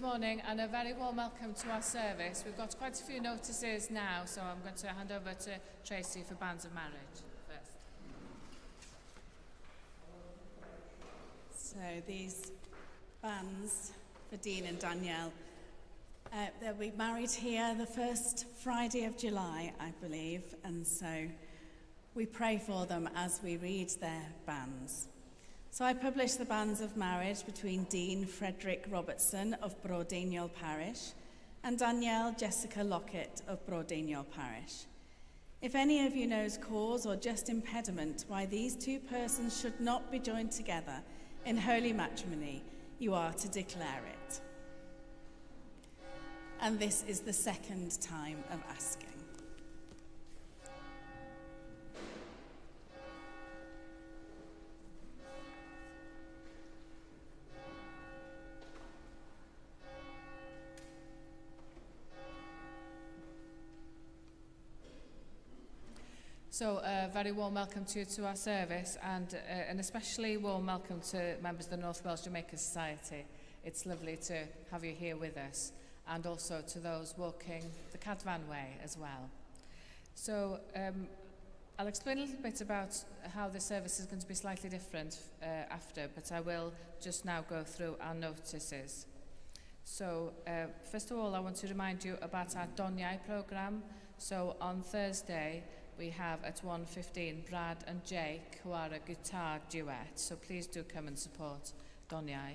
morning and a very warm welcome to our service. We've got quite a few notices now, so I'm going to hand over to Tracy for banns of marriage first. So these banns for Dean and Danielle, they'll be married here the first Friday of July, I believe, and so we pray for them as we read their banns. So I published the banns of marriage between Dean Frederick Robertson of Brodignol Parish and Danielle Jessica Lockett of Brodignol Parish. If any of you knows cause or just impediment why these two persons should not be joined together in holy matrimony, you are to declare it. And this is the second time of asking. So a very warm welcome to you to our service, and an especially warm welcome to members of the North Wales Jamaica Society. It's lovely to have you here with us, and also to those walking the Cadvan Way as well. So I'll explain a little bit about how the service is going to be slightly different after, but I will just now go through our notices. So first of all, I want to remind you about our Doniau programme. So on Thursday, we have at 1:15 Brad and Jake, who are a guitar duet, so please do come and support Doniau.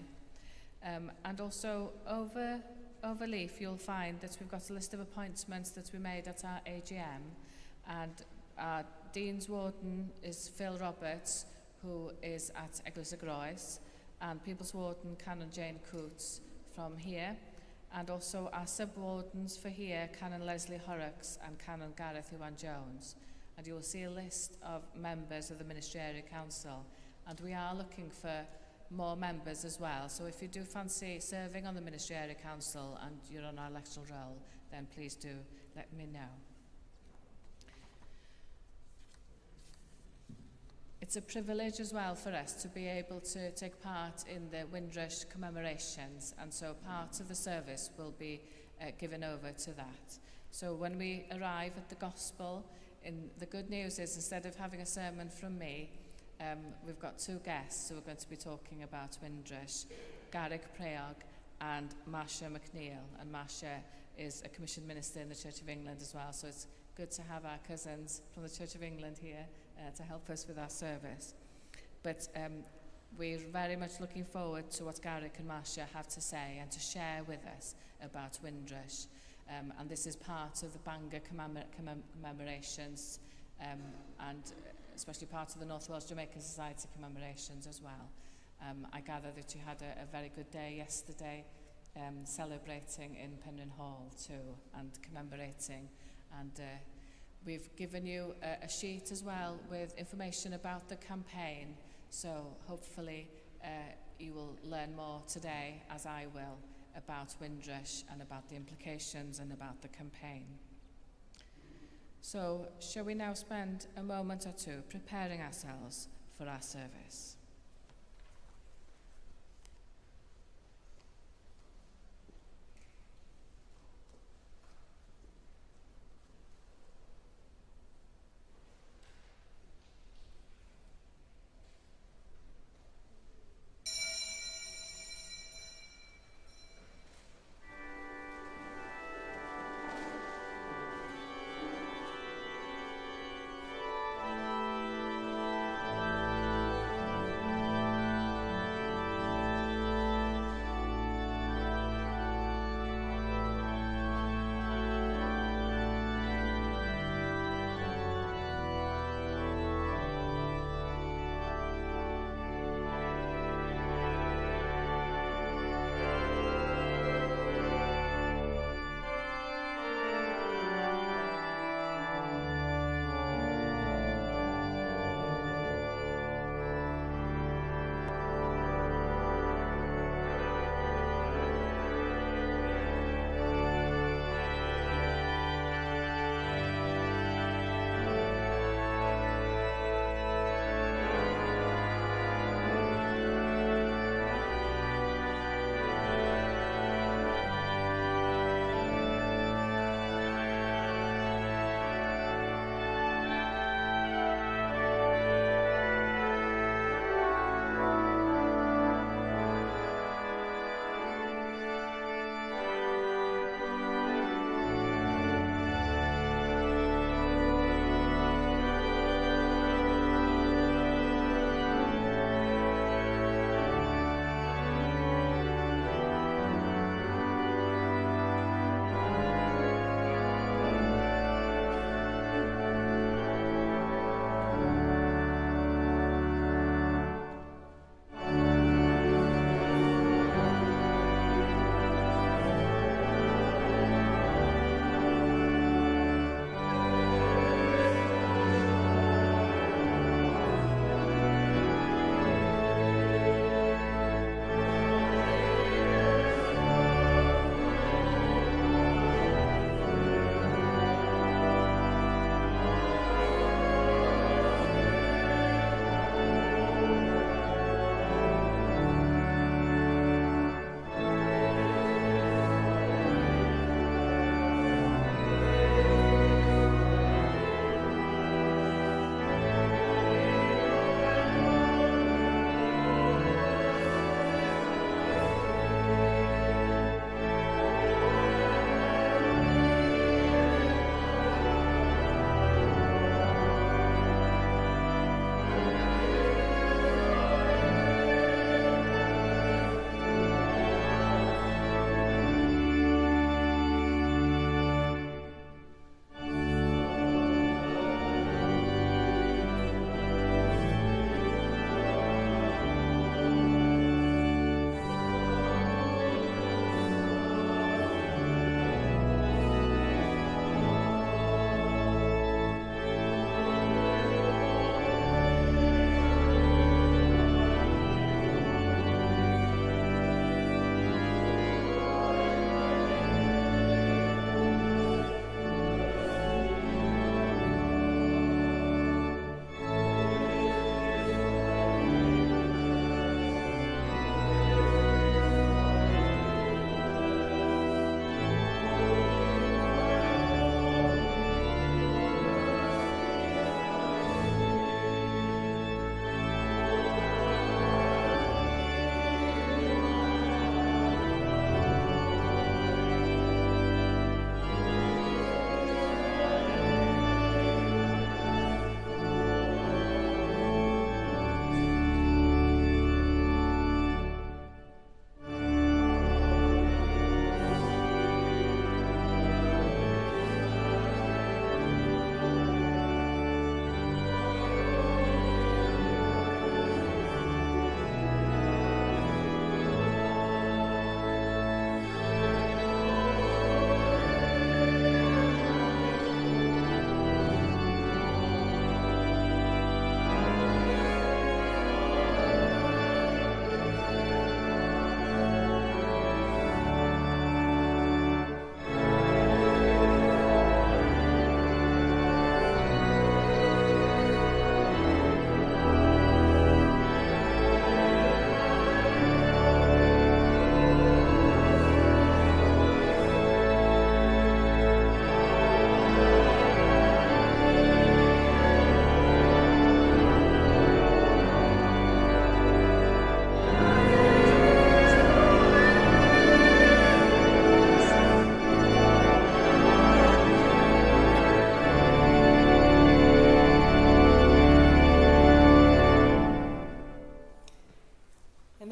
And also over Leaf, you'll find that we've got a list of appointments that we made at our AGM, and our Dean's Warden is Phil Roberts, who is at Eglwys y Groes, and People's Warden Canon Jane Coots from here, and also our sub-wardens for here, Canon Leslie Horrocks and Canon Gareth Iwan-Jones. And you will see a list of members of the Ministerial Council, and we are looking for more members as well. So if you do fancy serving on the Ministerial Council and you're on our electoral roll, then please do let me know. It's a privilege as well for us to be able to take part in the Windrush commemorations, and so part of the service will be given over to that. So when we arrive at the Gospel, the good news is, instead of having a sermon from me, we've got two guests who are going to be talking about Windrush, Garrick Preog and Marcia McNeil. And Marcia is a commissioned minister in the Church of England as well, so it's good to have our cousins from the Church of England here to help us with our service. But we're very much looking forward to what Garrick and Marcia have to say and to share with us about Windrush. And this is part of the Bangor commemorations, and especially part of the North Wales Jamaica Society commemorations as well. I gather that you had a very good day yesterday, celebrating in Penryn Hall too, and commemorating. And we've given you a sheet as well with information about the campaign, so hopefully you will learn more today, as I will, about Windrush and about the implications and about the campaign. So, shall we now spend a moment or two preparing ourselves for our service?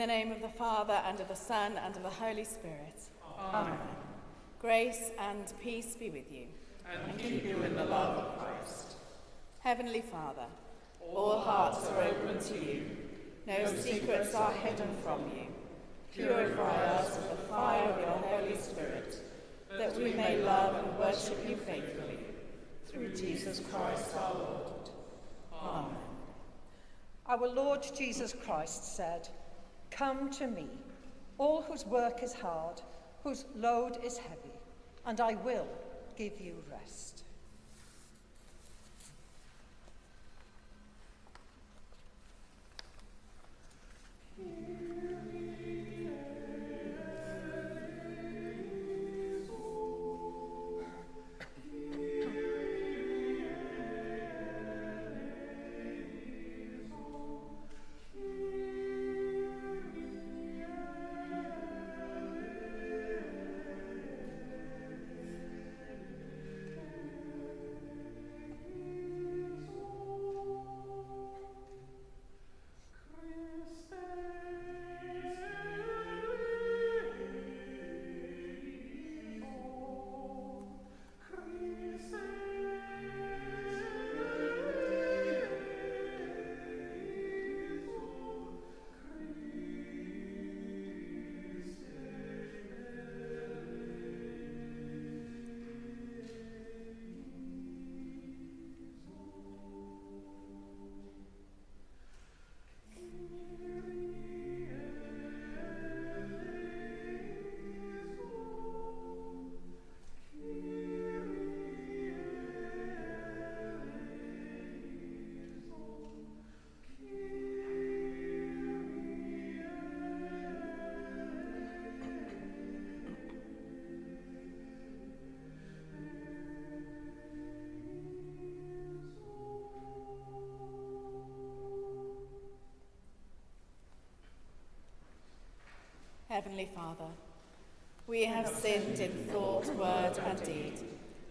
the name of the Father, and of the Son, and of the Holy Spirit. Amen. Grace and peace be with you. And keep you in the love of Christ. Heavenly Father, all hearts are open to you. No secrets are hidden from you. Purify us with the fire of your Holy Spirit, that we may love and worship you faithfully. Through Jesus Christ our Lord. Amen. Our Lord Jesus Christ said, "Come to me, all whose work is hard, whose load is heavy, and I will give you rest." Heavenly Father, we have sinned in thought, word and deed,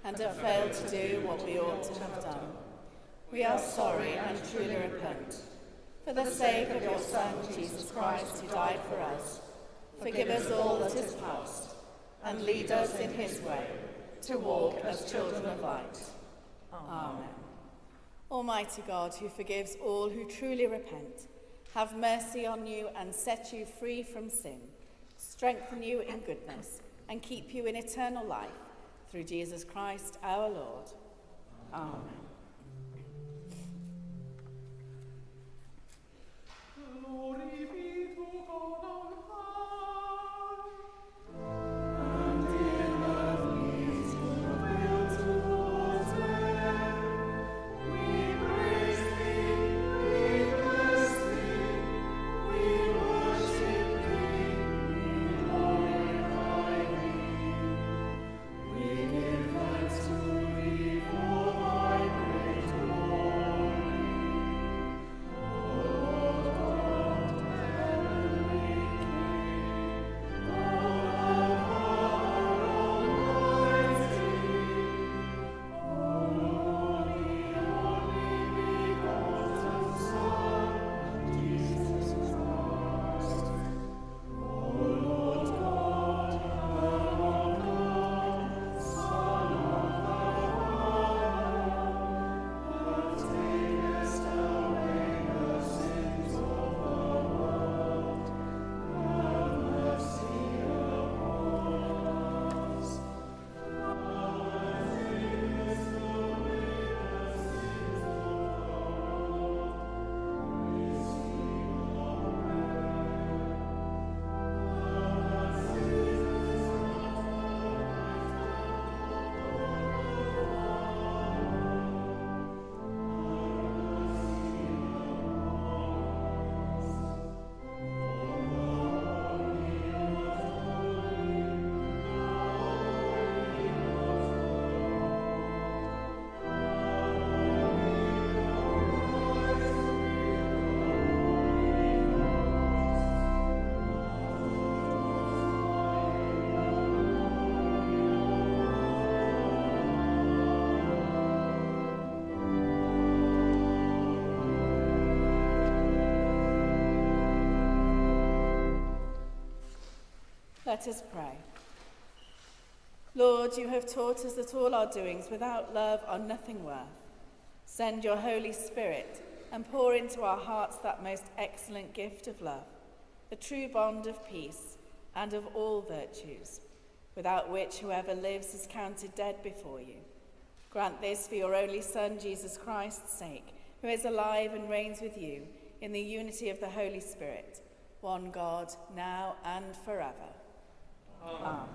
and have failed to do what we ought to have done. We are sorry and truly repent. For the sake of your Son, Jesus Christ, who died for us, forgive us all that is past, and lead us in his way, to walk as children of light. Amen. Almighty God, who forgives all who truly repent, have mercy on you and set you free from sin, strengthen you in goodness, and keep you in eternal life, through Jesus Christ our Lord. Amen. Glory be to God on high. We give thanks to thee for thy Let us pray. Lord, you have taught us that all our doings without love are nothing worth. Send your Holy Spirit and pour into our hearts that most excellent gift of love, the true bond of peace and of all virtues, without which whoever lives is counted dead before you. Grant this for your only Son, Jesus Christ's sake, who is alive and reigns with you in the unity of the Holy Spirit, one God, now and forever. Amen.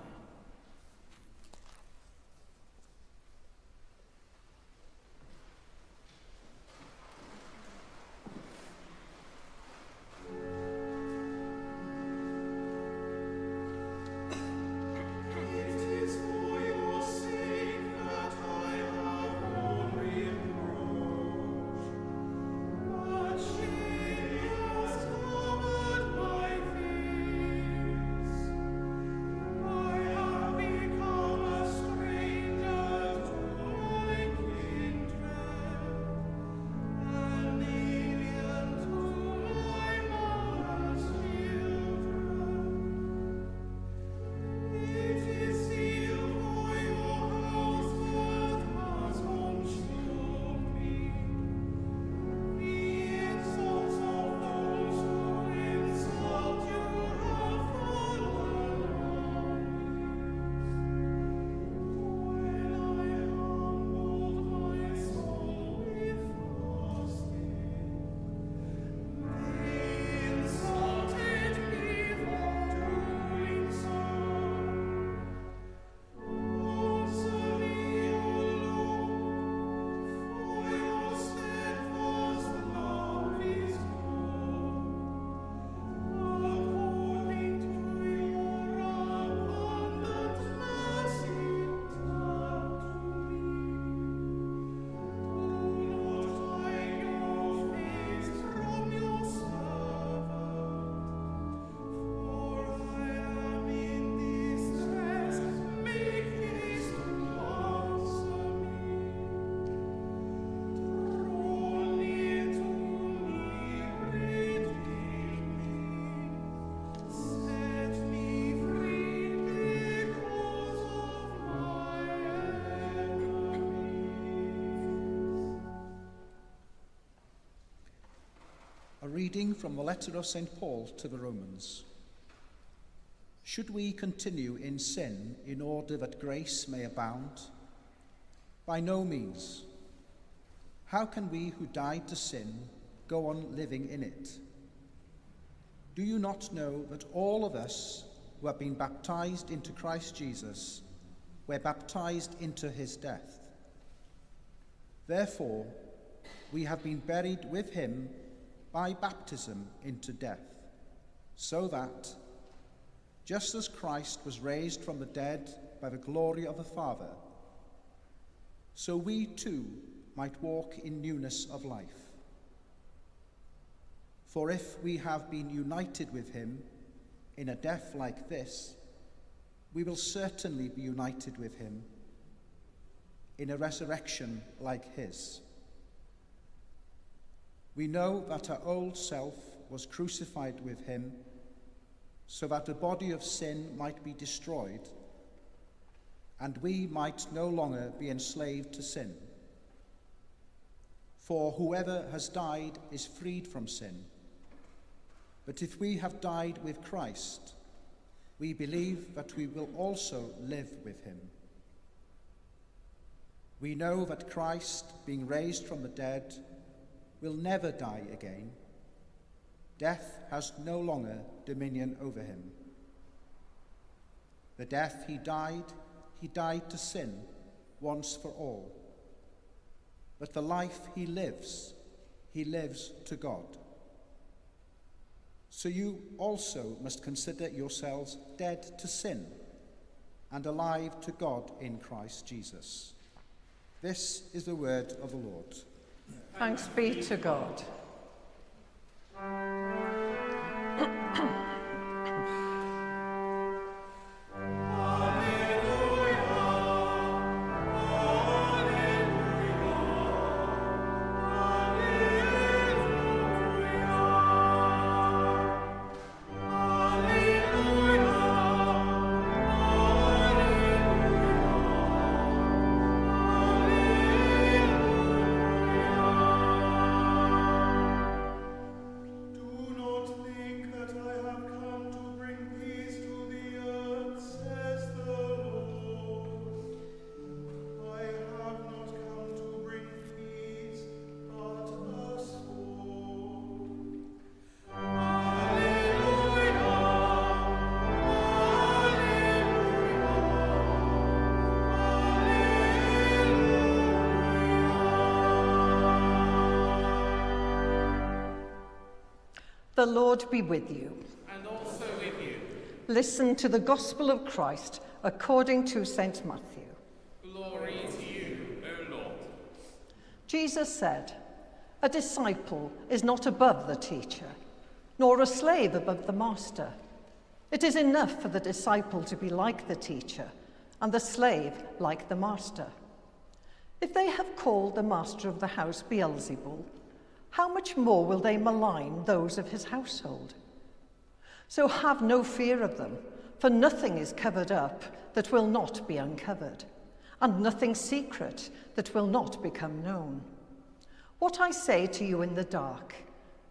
A reading from the letter of St. Paul to the Romans. Should we continue in sin in order that grace may abound? By no means. How can we who died to sin go on living in it? Do you not know that all of us who have been baptized into Christ Jesus were baptized into his death? Therefore, we have been buried with him by baptism into death, so that, just as Christ was raised from the dead by the glory of the Father, so we too might walk in newness of life. For if we have been united with him in a death like this, we will certainly be united with him in a resurrection like his. We know that our old self was crucified with him, so that the body of sin might be destroyed, and we might no longer be enslaved to sin. For whoever has died is freed from sin. But if we have died with Christ, we believe that we will also live with him. We know that Christ, being raised from the dead, will never die again. Death has no longer dominion over him. The death he died to sin once for all. But the life he lives to God. So you also must consider yourselves dead to sin and alive to God in Christ Jesus. This is the word of the Lord. Thanks be to God. The Lord be with you. And also with you. Listen to the Gospel of Christ according to St. Matthew. Glory to you, O Lord. Jesus said, "A disciple is not above the teacher, nor a slave above the master. It is enough for the disciple to be like the teacher, and the slave like the master. If they have called the master of the house Beelzebul, how much more will they malign those of his household? So have no fear of them, for nothing is covered up that will not be uncovered, and nothing secret that will not become known. What I say to you in the dark,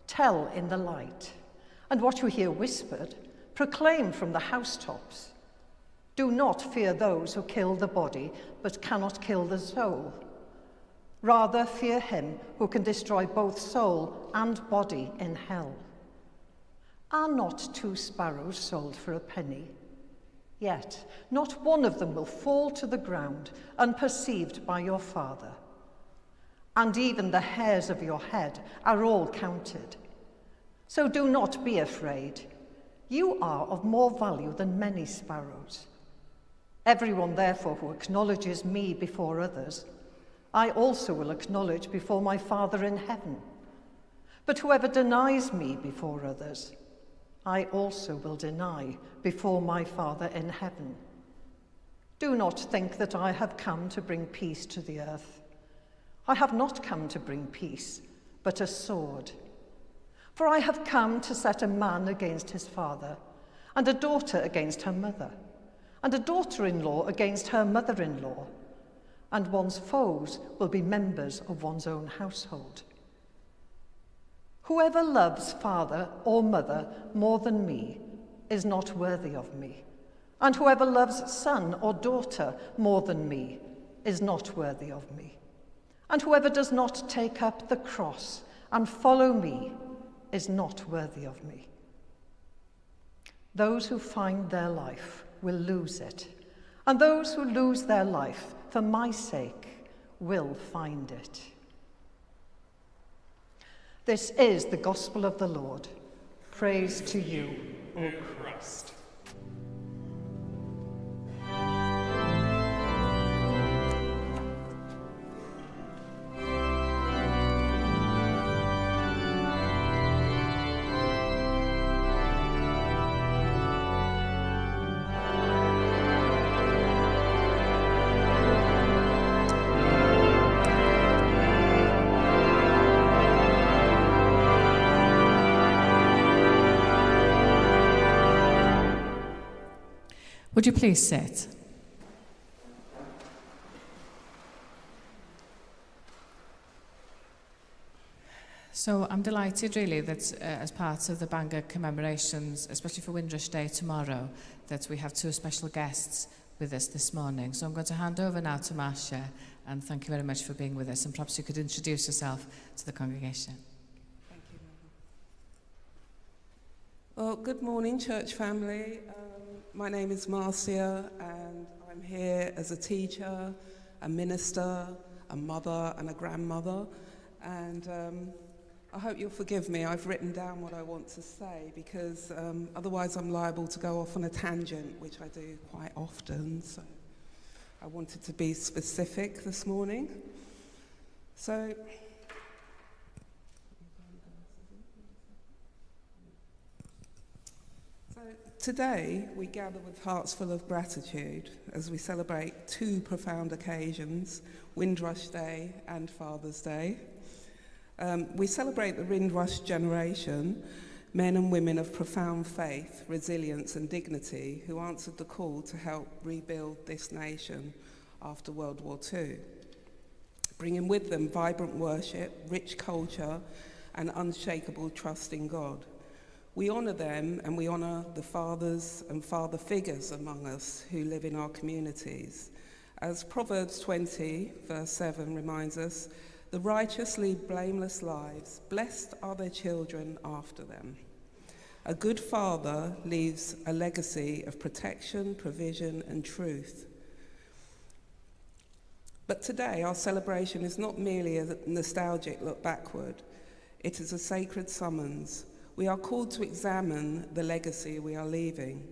tell in the light, and what you hear whispered, proclaim from the housetops. Do not fear those who kill the body, but cannot kill the soul. Rather, fear him who can destroy both soul and body in hell. Are not 2 sparrows sold for a penny? Yet not one of them will fall to the ground unperceived by your Father. And even the hairs of your head are all counted. So do not be afraid. You are of more value than many sparrows. Everyone, therefore, who acknowledges me before others, I also will acknowledge before my Father in heaven. But whoever denies me before others, I also will deny before my Father in heaven. Do not think that I have come to bring peace to the earth. I have not come to bring peace, but a sword. For I have come to set a man against his father, and a daughter against her mother, and a daughter-in-law against her mother-in-law, and one's foes will be members of one's own household. Whoever loves father or mother more than me is not worthy of me, and whoever loves son or daughter more than me is not worthy of me. And whoever does not take up the cross and follow me is not worthy of me. Those who find their life will lose it, and those who lose their life for my sake will find it." This is the gospel of the Lord. Praise to you, O Christ. Would you please sit? So I'm delighted really that as part of the Bangor commemorations, especially for Windrush Day tomorrow, that we have 2 special guests with us this morning. So I'm going to hand over now to Marcia, and thank you very much for being with us, and perhaps you could introduce yourself to the congregation. Thank you, Mother. Well, good morning, church family. My name is Marcia, and I'm here as a teacher, a minister, a mother, and a grandmother. And I hope you'll forgive me. I've written down what I want to say, because otherwise I'm liable to go off on a tangent, which I do quite often. So I wanted to be specific this morning. So today, we gather with hearts full of gratitude as we celebrate 2 profound occasions, Windrush Day and Father's Day. We celebrate the Windrush generation, men and women of profound faith, resilience and dignity who answered the call to help rebuild this nation after World War II, bringing with them vibrant worship, rich culture and unshakable trust in God. We honour them, and we honour the fathers and father figures among us who live in our communities. As Proverbs 20, verse 7 reminds us, the righteous lead blameless lives, blessed are their children after them. A good father leaves a legacy of protection, provision, and truth. But today, our celebration is not merely a nostalgic look backward. It is a sacred summons, We are called to examine the legacy we are leaving.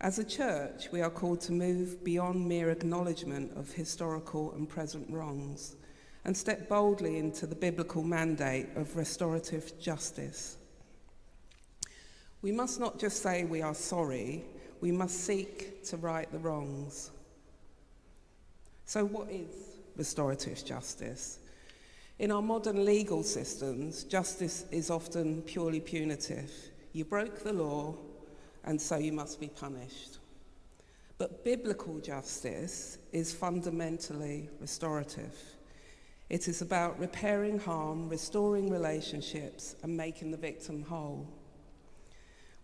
As a church, we are called to move beyond mere acknowledgement of historical and present wrongs and step boldly into the biblical mandate of restorative justice. We must not just say we are sorry, we must seek to right the wrongs. So what is restorative justice? In our modern legal systems, justice is often purely punitive. You broke the law, and so you must be punished. But biblical justice is fundamentally restorative. It is about repairing harm, restoring relationships, and making the victim whole.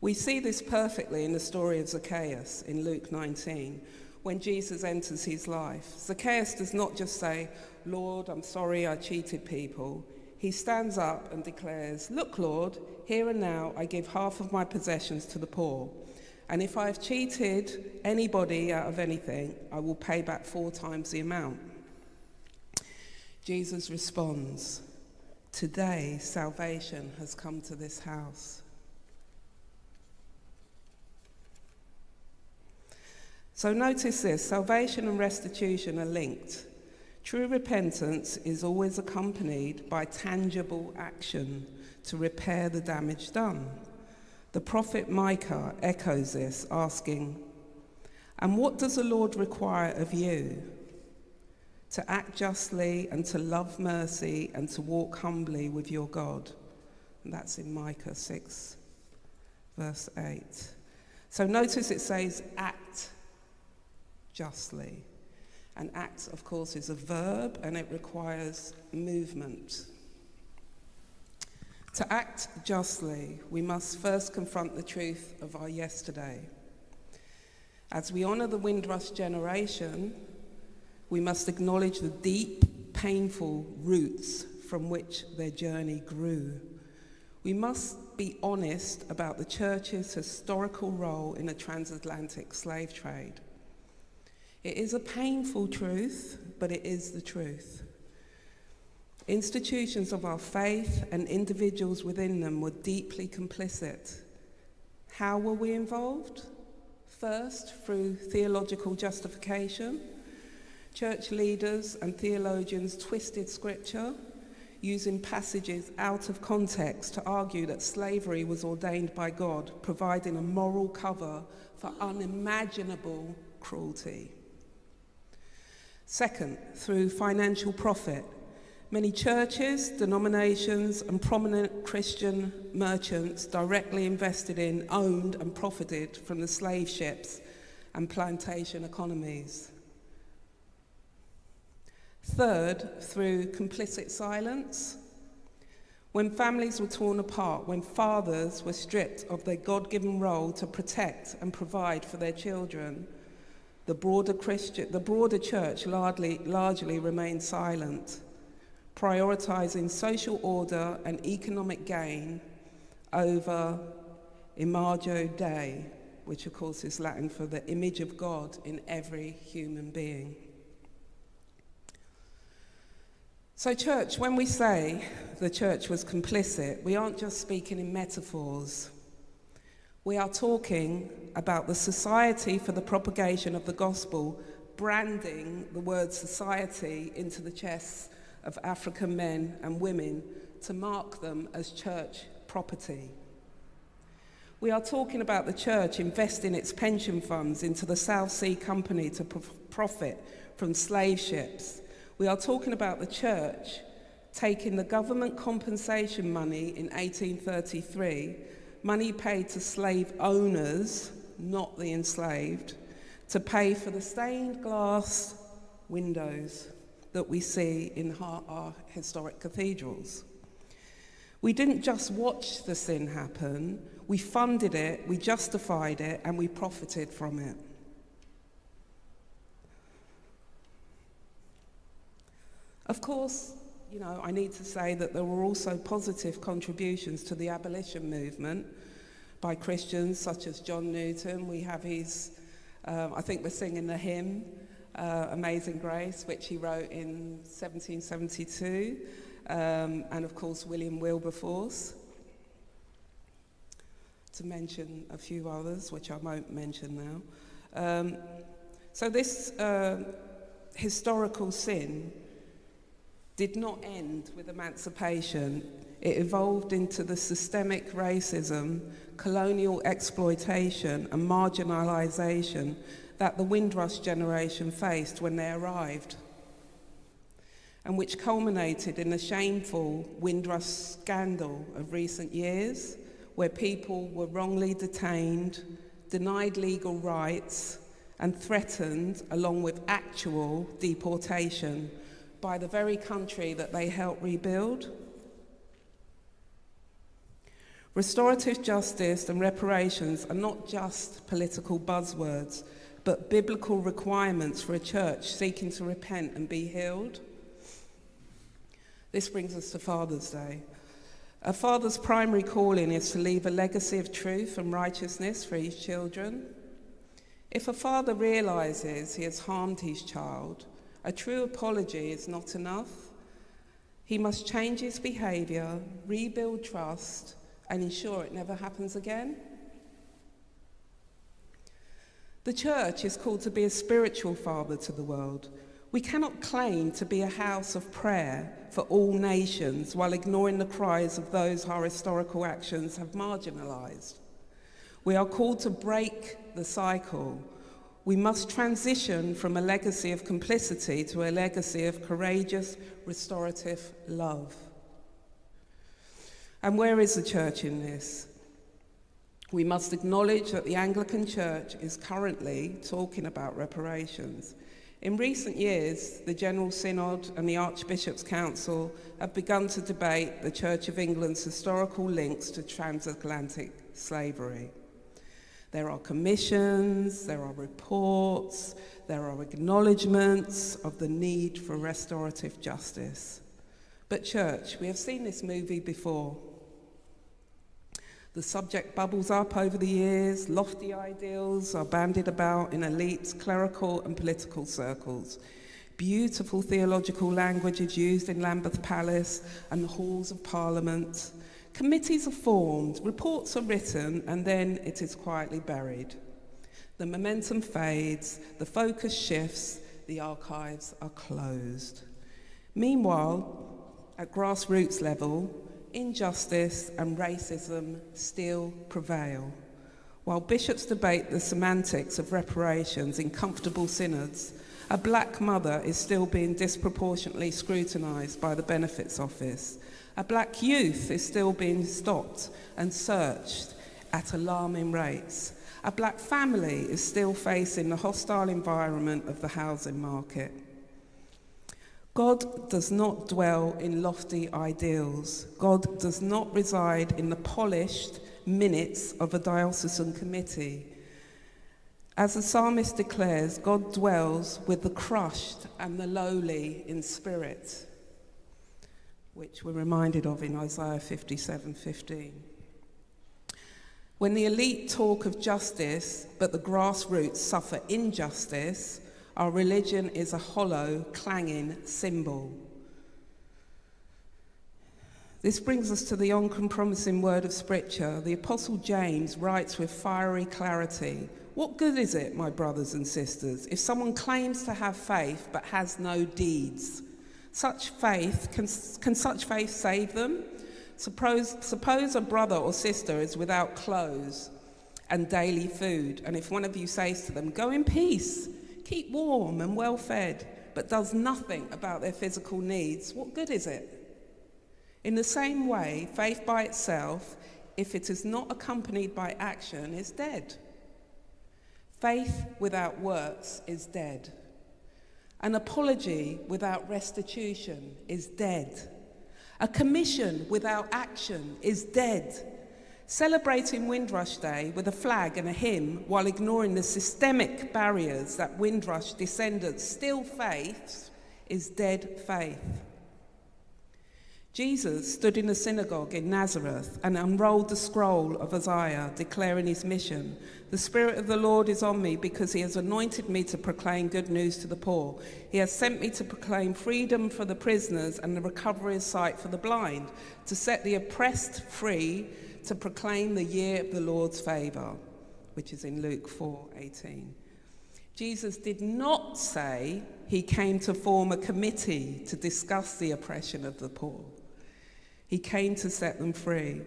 We see this perfectly in the story of Zacchaeus in Luke 19, when Jesus enters his life. Zacchaeus does not just say, "Lord, I'm sorry I cheated people." He stands up and declares, "Look, Lord, here and now I give half of my possessions to the poor. And if I have cheated anybody out of anything, I will pay back 4 times the amount." Jesus responds, "Today salvation has come to this house." So notice this, salvation and restitution are linked. True repentance is always accompanied by tangible action to repair the damage done. The prophet Micah echoes this, asking, "And what does the Lord require of you? To act justly and to love mercy and to walk humbly with your God." And that's in Micah 6, verse 8. So notice it says act justly. And act, of course, is a verb and it requires movement. To act justly, we must first confront the truth of our yesterday. As we honour the Windrush generation, we must acknowledge the deep, painful roots from which their journey grew. We must be honest about the church's historical role in the transatlantic slave trade. It is a painful truth, but it is the truth. Institutions of our faith and individuals within them were deeply complicit. How were we involved? First, through theological justification. Church leaders and theologians twisted scripture, using passages out of context to argue that slavery was ordained by God, providing a moral cover for unimaginable cruelty. Second, through financial profit. Many churches, denominations, and prominent Christian merchants directly invested in, owned, and profited from the slave ships and plantation economies. Third, through complicit silence. When families were torn apart, when fathers were stripped of their God-given role to protect and provide for their children, the broader church largely remained silent, prioritizing social order and economic gain over imago Dei, which of course is Latin for the image of God in every human being. So church, when we say the church was complicit, we aren't just speaking in metaphors. We are talking about the Society for the Propagation of the Gospel branding the word society into the chests of African men and women to mark them as church property. We are talking about the church investing its pension funds into the South Sea Company to profit from slave ships. We are talking about the church taking the government compensation money in 1833, money paid to slave owners, not the enslaved, to pay for the stained glass windows that we see in our historic cathedrals. We didn't just watch the sin happen, we funded it, we justified it, and we profited from it. Of course, I need to say that there were also positive contributions to the abolition movement by Christians such as John Newton. We have his, I think we're singing the hymn, Amazing Grace, which he wrote in 1772, and of course William Wilberforce. to mention a few others, which I won't mention now. So this historical sin did not end with emancipation. It evolved into the systemic racism, colonial exploitation and marginalisation that the Windrush generation faced when they arrived, and which culminated in the shameful Windrush scandal of recent years, where people were wrongly detained, denied legal rights, and threatened, along with actual deportation, by the very country that they helped rebuild. Restorative justice and reparations are not just political buzzwords, but biblical requirements for a church seeking to repent and be healed. This brings us to Father's Day. A father's primary calling is to leave a legacy of truth and righteousness for his children. If a father realises he has harmed his child, a true apology is not enough. He must change his behaviour, rebuild trust, and ensure it never happens again. The church is called to be a spiritual father to the world. We cannot claim to be a house of prayer for all nations while ignoring the cries of those our historical actions have marginalised. We are called to break the cycle. We must transition from a legacy of complicity to a legacy of courageous, restorative love. And where is the church in this? We must acknowledge that the Anglican Church is currently talking about reparations. In recent years, the General Synod and the Archbishop's Council have begun to debate the Church of England's historical links to transatlantic slavery. There are commissions, there are reports, there are acknowledgements of the need for restorative justice. But church, we have seen this movie before. The subject bubbles up over the years, lofty ideals are bandied about in elite, clerical and political circles. Beautiful theological language is used in Lambeth Palace and the halls of Parliament. Committees are formed, reports are written, and then it is quietly buried. The momentum fades, the focus shifts, the archives are closed. Meanwhile, at grassroots level, injustice and racism still prevail. While bishops debate the semantics of reparations in comfortable synods, a black mother is still being disproportionately scrutinised by the Benefits Office. A black youth is still being stopped and searched at alarming rates. A black family is still facing the hostile environment of the housing market. God does not dwell in lofty ideals. God does not reside in the polished minutes of a diocesan committee. As the psalmist declares, God dwells with the crushed and the lowly in spirit, which we're reminded of in Isaiah 57:15. When the elite talk of justice, but the grassroots suffer injustice, our religion is a hollow, clanging cymbal. This brings us to the uncompromising word of Scripture. The Apostle James writes with fiery clarity, "What good is it, my brothers and sisters, if someone claims to have faith but has no deeds? Can such faith save them? Suppose a brother or sister is without clothes and daily food, and if one of you says to them, 'Go in peace, keep warm and well fed,' but does nothing about their physical needs, what good is it? In the same way, faith by itself, if it is not accompanied by action, is dead. Faith without works is dead. An apology without restitution is dead. A commission without action is dead. Celebrating Windrush Day with a flag and a hymn while ignoring the systemic barriers that Windrush descendants still face is dead faith. Jesus stood in the synagogue in Nazareth and unrolled the scroll of Isaiah, declaring his mission. "The Spirit of the Lord is on me because he has anointed me to proclaim good news to the poor. He has sent me to proclaim freedom for the prisoners and the recovery of sight for the blind, to set the oppressed free, to proclaim the year of the Lord's favour, which is in Luke 4:18. Jesus did not say he came to form a committee to discuss the oppression of the poor. He came to set them free.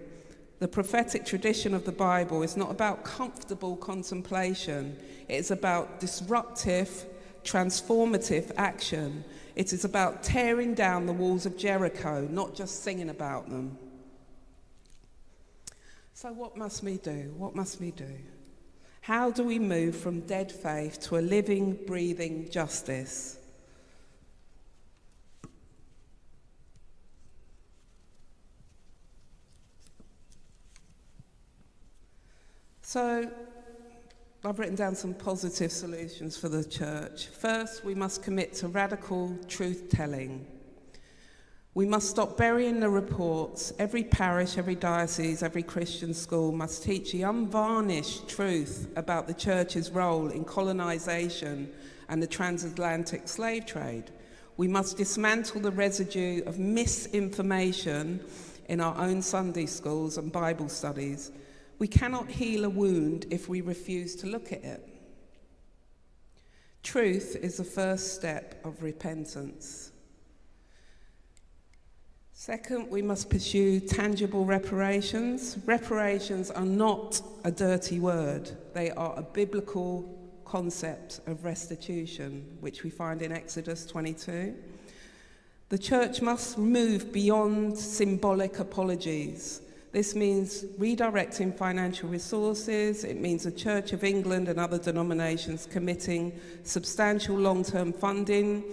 The prophetic tradition of the Bible is not about comfortable contemplation. It is about disruptive, transformative action. It is about tearing down the walls of Jericho, not just singing about them. So what must we do? What must we do? How do we move from dead faith to a living, breathing justice? So, I've written down some positive solutions for the church. First, we must commit to radical truth-telling. We must stop burying the reports. Every parish, every diocese, every Christian school must teach the unvarnished truth about the church's role in colonisation and the transatlantic slave trade. We must dismantle the residue of misinformation in our own Sunday schools and Bible studies. We cannot heal a wound if we refuse to look at it. Truth is the first step of repentance. Second, we must pursue tangible reparations. Reparations are not a dirty word. They are a biblical concept of restitution, which we find in Exodus 22. The church must move beyond symbolic apologies. This means redirecting financial resources. It means the Church of England and other denominations committing substantial long-term funding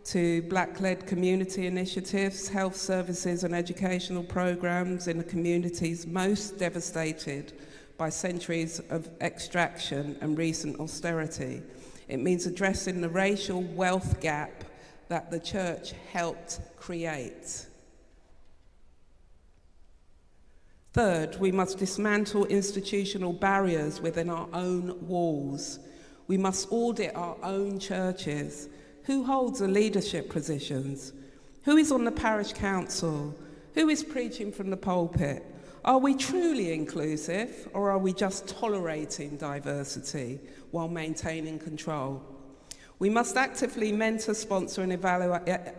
to Black-led community initiatives, health services and educational programs in the communities most devastated by centuries of extraction and recent austerity. It means addressing the racial wealth gap that the church helped create. Third, we must dismantle institutional barriers within our own walls. We must audit our own churches. Who holds the leadership positions? Who is on the parish council? Who is preaching from the pulpit? Are we truly inclusive, or are we just tolerating diversity while maintaining control? We must actively mentor, sponsor and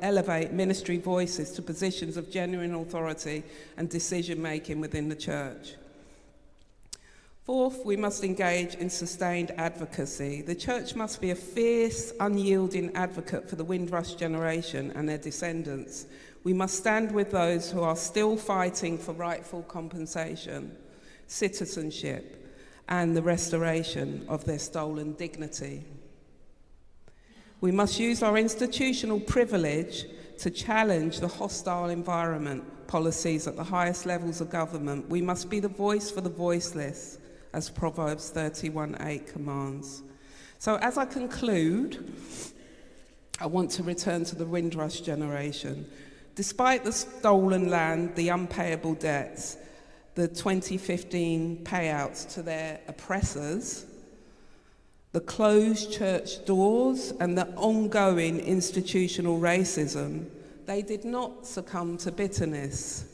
elevate ministry voices to positions of genuine authority and decision-making within the church. Fourth, we must engage in sustained advocacy. The church must be a fierce, unyielding advocate for the Windrush generation and their descendants. We must stand with those who are still fighting for rightful compensation, citizenship, and the restoration of their stolen dignity. We must use our institutional privilege to challenge the hostile environment policies at the highest levels of government. We must be the voice for the voiceless, as Proverbs 31:8 commands. So as I conclude, I want to return to the Windrush generation. Despite the stolen land, the unpayable debts, the 2015 payouts to their oppressors, the closed church doors and the ongoing institutional racism, they did not succumb to bitterness.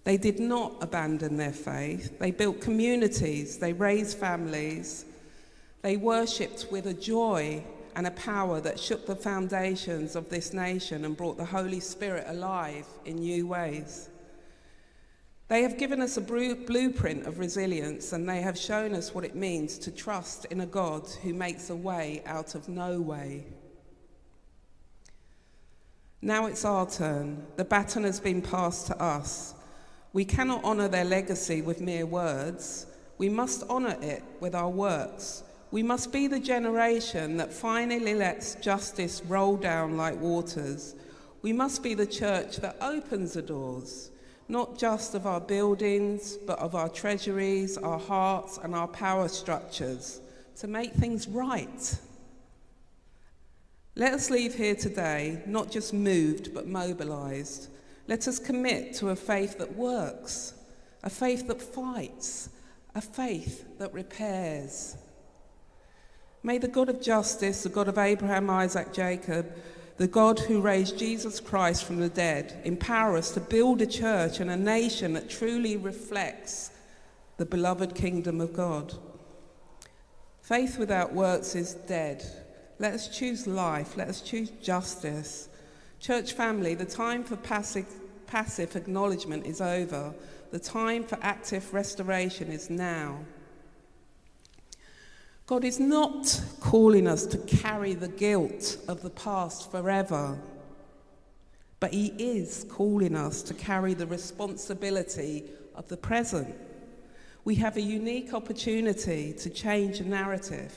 They did not abandon their faith. They built communities, they raised families, they worshipped with a joy and a power that shook the foundations of this nation and brought the Holy Spirit alive in new ways. They have given us a blueprint of resilience, and they have shown us what it means to trust in a God who makes a way out of no way. Now it's our turn. The baton has been passed to us. We cannot honour their legacy with mere words. We must honour it with our works. We must be the generation that finally lets justice roll down like waters. We must be the church that opens the doors, not just of our buildings, but of our treasuries, our hearts, and our power structures, to make things right. Let us leave here today, not just moved, but mobilised. Let us commit to a faith that works, a faith that fights, a faith that repairs. May the God of justice, the God of Abraham, Isaac, Jacob, the God who raised Jesus Christ from the dead, empower us to build a church and a nation that truly reflects the beloved kingdom of God. Faith without works is dead. Let us choose life. Let us choose justice. Church family, the time for passive acknowledgement is over. The time for active restoration is now. God is not calling us to carry the guilt of the past forever, but he is calling us to carry the responsibility of the present. We have a unique opportunity to change the narrative.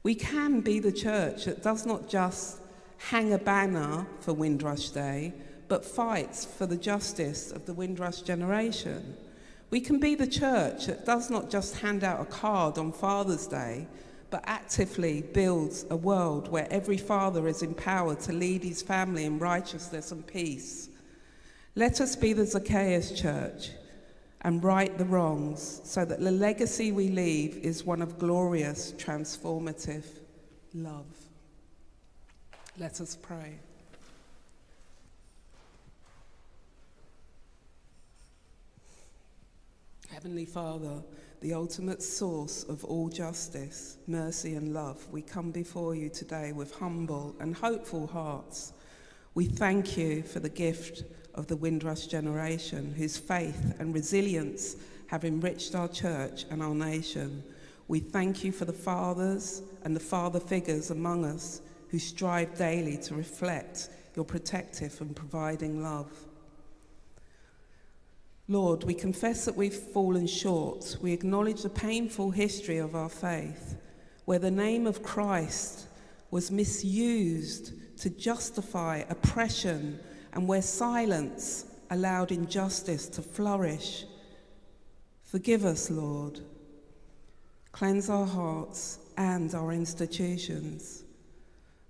We can be the church that does not just hang a banner for Windrush Day, but fights for the justice of the Windrush generation. We can be the church that does not just hand out a card on Father's Day, but actively builds a world where every father is empowered to lead his family in righteousness and peace. Let us be the Zacchaeus church and right the wrongs so that the legacy we leave is one of glorious, transformative love. Let us pray. Heavenly Father, the ultimate source of all justice, mercy and love, we come before you today with humble and hopeful hearts. We thank you for the gift of the Windrush generation, whose faith and resilience have enriched our church and our nation. We thank you for the fathers and the father figures among us who strive daily to reflect your protective and providing love. Lord, we confess that we've fallen short. We acknowledge the painful history of our faith, where the name of Christ was misused to justify oppression and where silence allowed injustice to flourish. Forgive us, Lord. Cleanse our hearts and our institutions.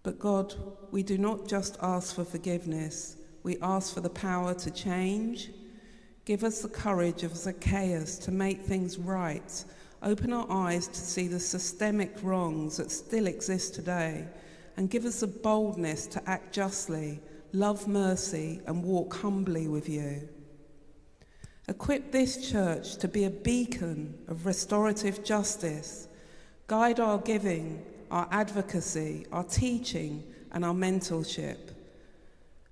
But God, we do not just ask for forgiveness, we ask for the power to change. Give us the courage of Zacchaeus to make things right. Open our eyes to see the systemic wrongs that still exist today. And give us the boldness to act justly, love mercy, and walk humbly with you. Equip this church to be a beacon of restorative justice. Guide our giving, our advocacy, our teaching, and our mentorship.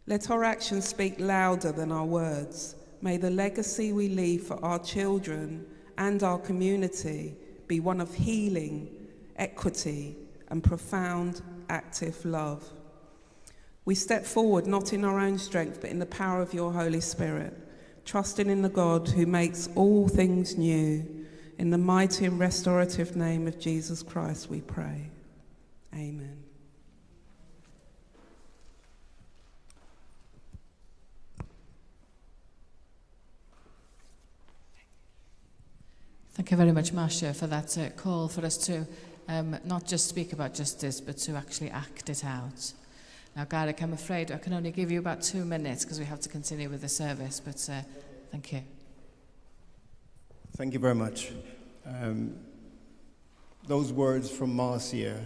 Let our actions speak louder than our words. May the legacy we leave for our children and our community be one of healing, equity, and profound active love. We step forward not in our own strength, but in the power of your Holy Spirit, trusting in the God who makes all things new. In the mighty and restorative name of Jesus Christ we pray. Amen. Thank you very much, Marcia, for that call for us to not just speak about justice, but to actually act it out. Now, Garrick, I'm afraid I can only give you about 2 minutes because we have to continue with the service, but thank you. Thank you very much. Those words from Marcia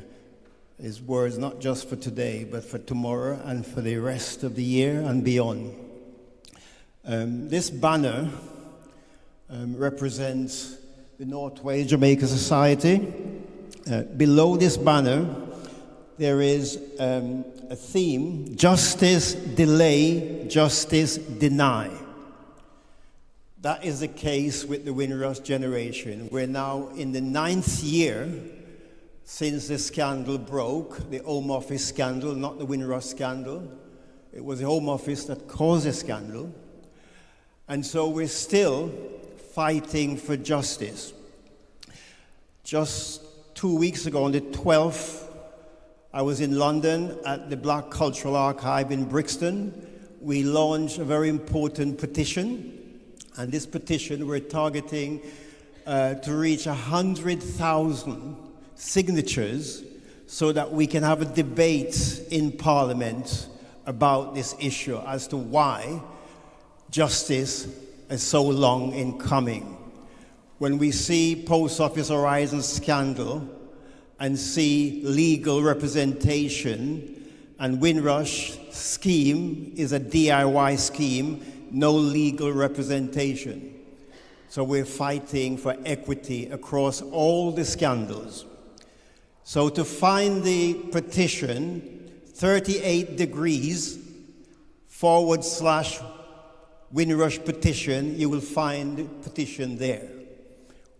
is words not just for today, but for tomorrow and for the rest of the year and beyond. This banner represents the North Wales Jamaica Society. Below this banner, there is a theme: justice delay, justice deny. That is the case with the Windrush generation. We're now in the 9th year since the scandal broke, the Home Office scandal, not the Windrush scandal. It was the Home Office that caused the scandal. And so we're still fighting for justice. Just 2 weeks ago, on the 12th, I was in London at the Black Cultural Archive in Brixton. We launched a very important petition. And this petition, we're targeting to reach 100,000 signatures so that we can have a debate in Parliament about this issue as to why justice is so long in coming. When we see Post Office Horizon scandal and see legal representation, and Windrush scheme is a DIY scheme, no legal representation. So we're fighting for equity across all the scandals. So to find the petition, 38 degrees / Windrush petition, you will find the petition there.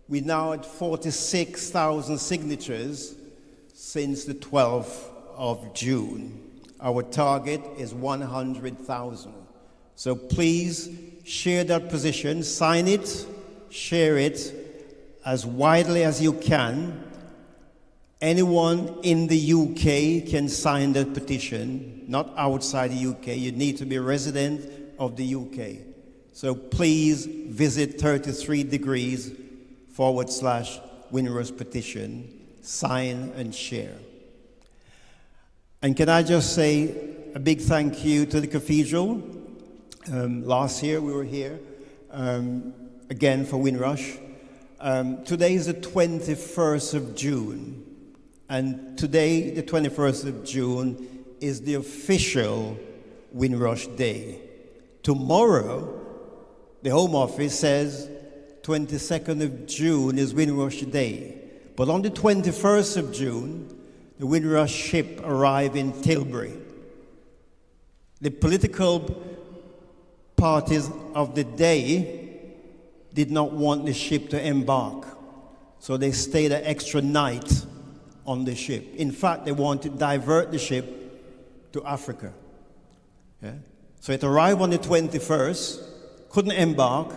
We're now at 46,000 signatures since the 12th of June. Our target is 100,000. So please share that position, sign it, share it as widely as you can. Anyone in the UK can sign that petition, not outside the UK. You need to be a resident of the UK. So please visit 33 degrees / Windrush petition, sign and share. And can I just say a big thank you to the cathedral. Last year we were here again for Windrush. Today is the 21st of June. And today, the 21st of June, is the official Windrush Day. Tomorrow, the Home Office says 22nd of June is Windrush Day. But on the 21st of June, the Windrush ship arrived in Tilbury. The political parties of the day did not want the ship to embark, so they stayed an extra night on the ship. In fact, they wanted to divert the ship to Africa. Yeah? So it arrived on the 21st, couldn't embark,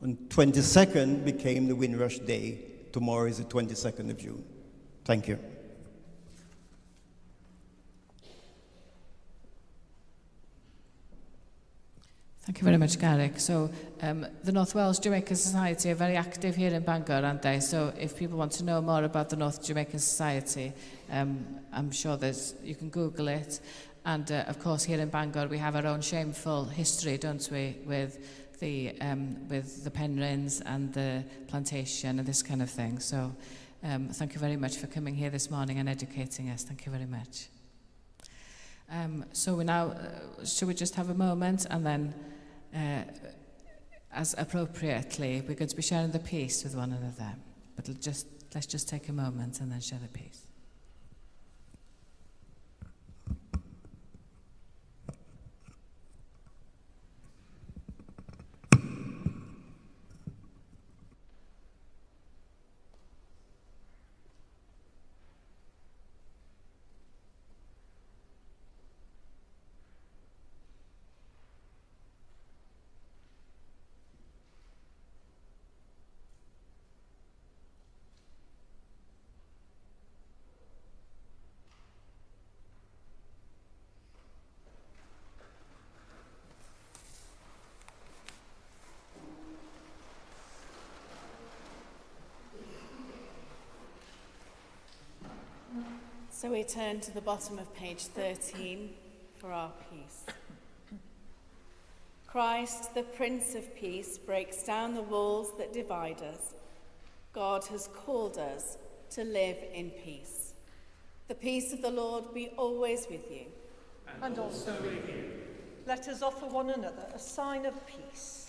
and 22nd became the Windrush Day. Tomorrow is the 22nd of June. Thank you. Thank you very much, Garrick. So the North Wales Jamaican Society are very active here in Bangor, aren't they? So if people want to know more about the North Jamaican Society, I'm sure you can Google it. And of course, here in Bangor, we have our own shameful history, don't we, with the Penrhins and the plantation and this kind of thing. So thank you very much for coming here this morning and educating us. Thank you very much. So we now, should we just have a moment, and then as appropriately, we're going to be sharing the peace with one another. But let's just take a moment and then share the peace. So we turn to the bottom of page 13 for our peace. Christ, the Prince of Peace, breaks down the walls that divide us. God has called us to live in peace. The peace of the Lord be always with you. And also with you. Let us offer one another a sign of peace.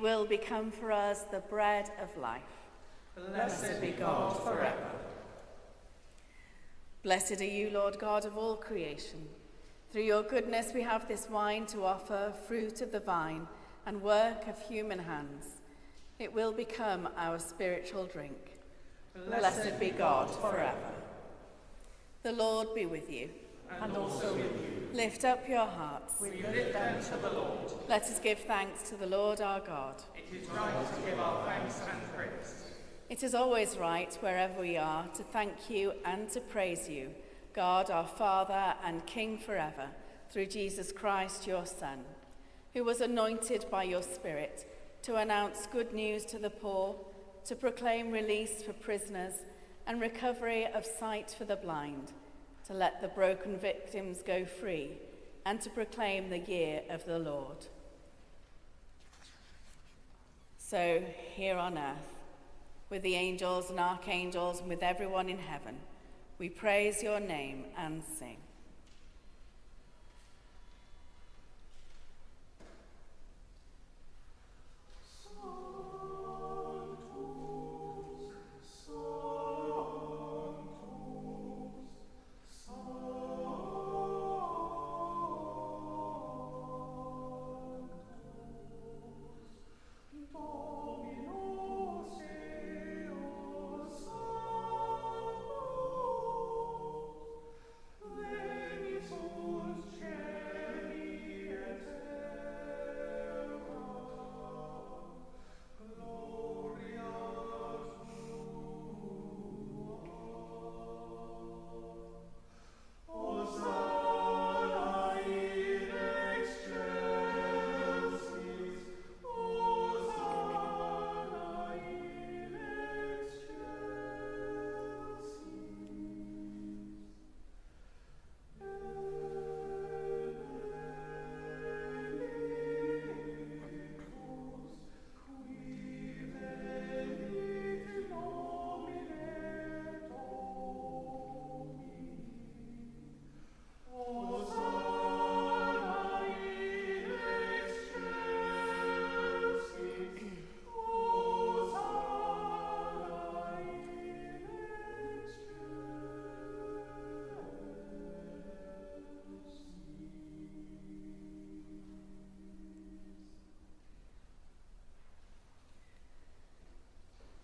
It will become for us the bread of life. Blessed be God forever. Blessed are you, Lord God of all creation. Through your goodness we have this wine to offer, fruit of the vine and work of human hands. It will become our spiritual drink. Blessed be God forever. The Lord be with you. And also with you. Lift up your hearts. We lift them to the Lord. Let us give thanks to the Lord our God. It is right to give our thanks and praise. It is always right, wherever we are, to thank you and to praise you, God our Father and King forever, through Jesus Christ, your Son, who was anointed by your Spirit to announce good news to the poor, to proclaim release for prisoners and recovery of sight for the blind, to let the broken victims go free, and to proclaim the year of the Lord. So, here on earth, with the angels and archangels and with everyone in heaven, we praise your name and sing.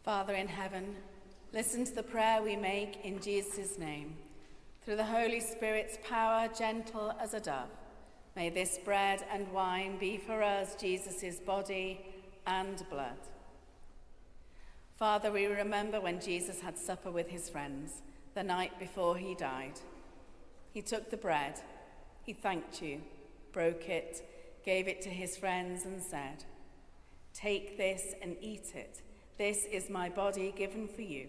Father in heaven, listen to the prayer we make in Jesus' name. Through the Holy Spirit's power, gentle as a dove, may this bread and wine be for us Jesus' body and blood. Father, we remember when Jesus had supper with his friends the night before he died. He took the bread, he thanked you, broke it, gave it to his friends and said, "Take this and eat it. This is my body given for you.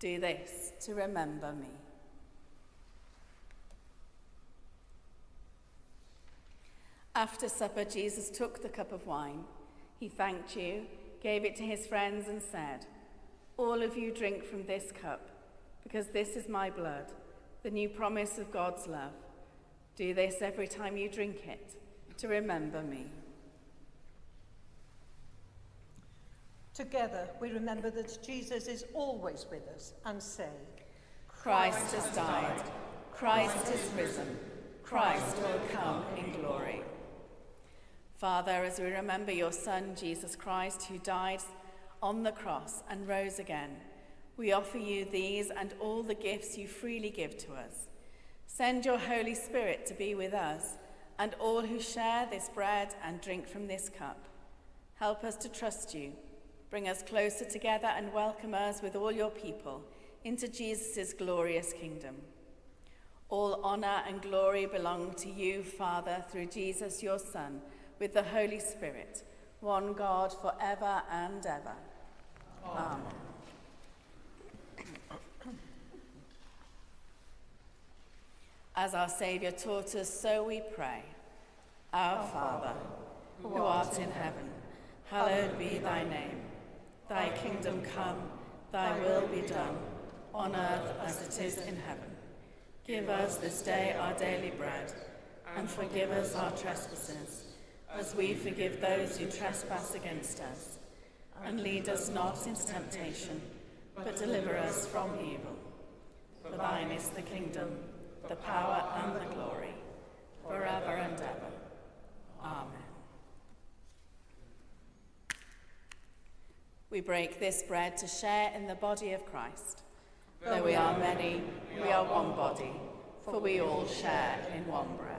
Do this to remember me." After supper, Jesus took the cup of wine. He thanked you, gave it to his friends and said, "All of you drink from this cup, because this is my blood, the new promise of God's love. Do this every time you drink it, to remember me." Together, we remember that Jesus is always with us and say, Christ has died. Christ is risen. Christ will come in glory. Father, as we remember your Son, Jesus Christ, who died on the cross and rose again, we offer you these and all the gifts you freely give to us. Send your Holy Spirit to be with us and all who share this bread and drink from this cup. Help us to trust you. Bring us closer together and welcome us with all your people into Jesus' glorious kingdom. All honor and glory belong to you, Father, through Jesus, your Son, with the Holy Spirit, one God forever and ever. Amen. As our Saviour taught us, so we pray. Our Father, who art in heaven, hallowed be thy name. Thy kingdom come, thy will be done, on earth as it is in heaven. Give us this day our daily bread, and forgive us our trespasses, as we forgive those who trespass against us. And lead us not into temptation, but deliver us from evil. For thine is the kingdom, the power and the glory, forever and ever. Amen. We break this bread to share in the body of Christ. Though we are many, we are one body, for we all share in one bread.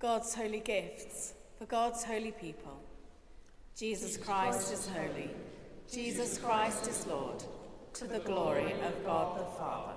God's holy gifts for God's holy people. Jesus Christ is holy. Jesus Christ is Lord, to the glory of God the Father.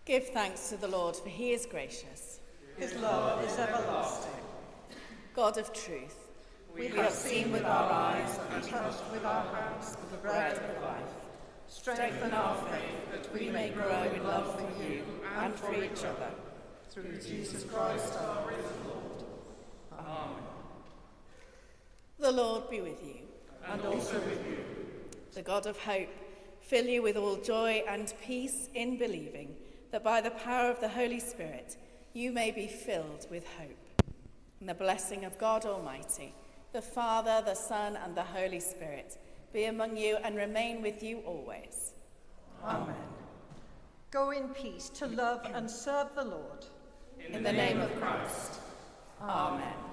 Give thanks to the Lord, for he is gracious. His love is everlasting. God of truth, We have seen with our eyes and touched with our hands the bread of life. Strengthen our faith that we may grow in love for you and for each other. Through Jesus Christ our risen Lord. Amen. the Lord be with you. And also with you. The God of hope fill you with all joy and peace in believing, that by the power of the Holy Spirit you may be filled with hope. And the blessing of God Almighty, the Father, the Son, and the Holy Spirit be among you and remain with you always. Amen. Go in peace to love and serve the Lord. In the name of Christ. Amen.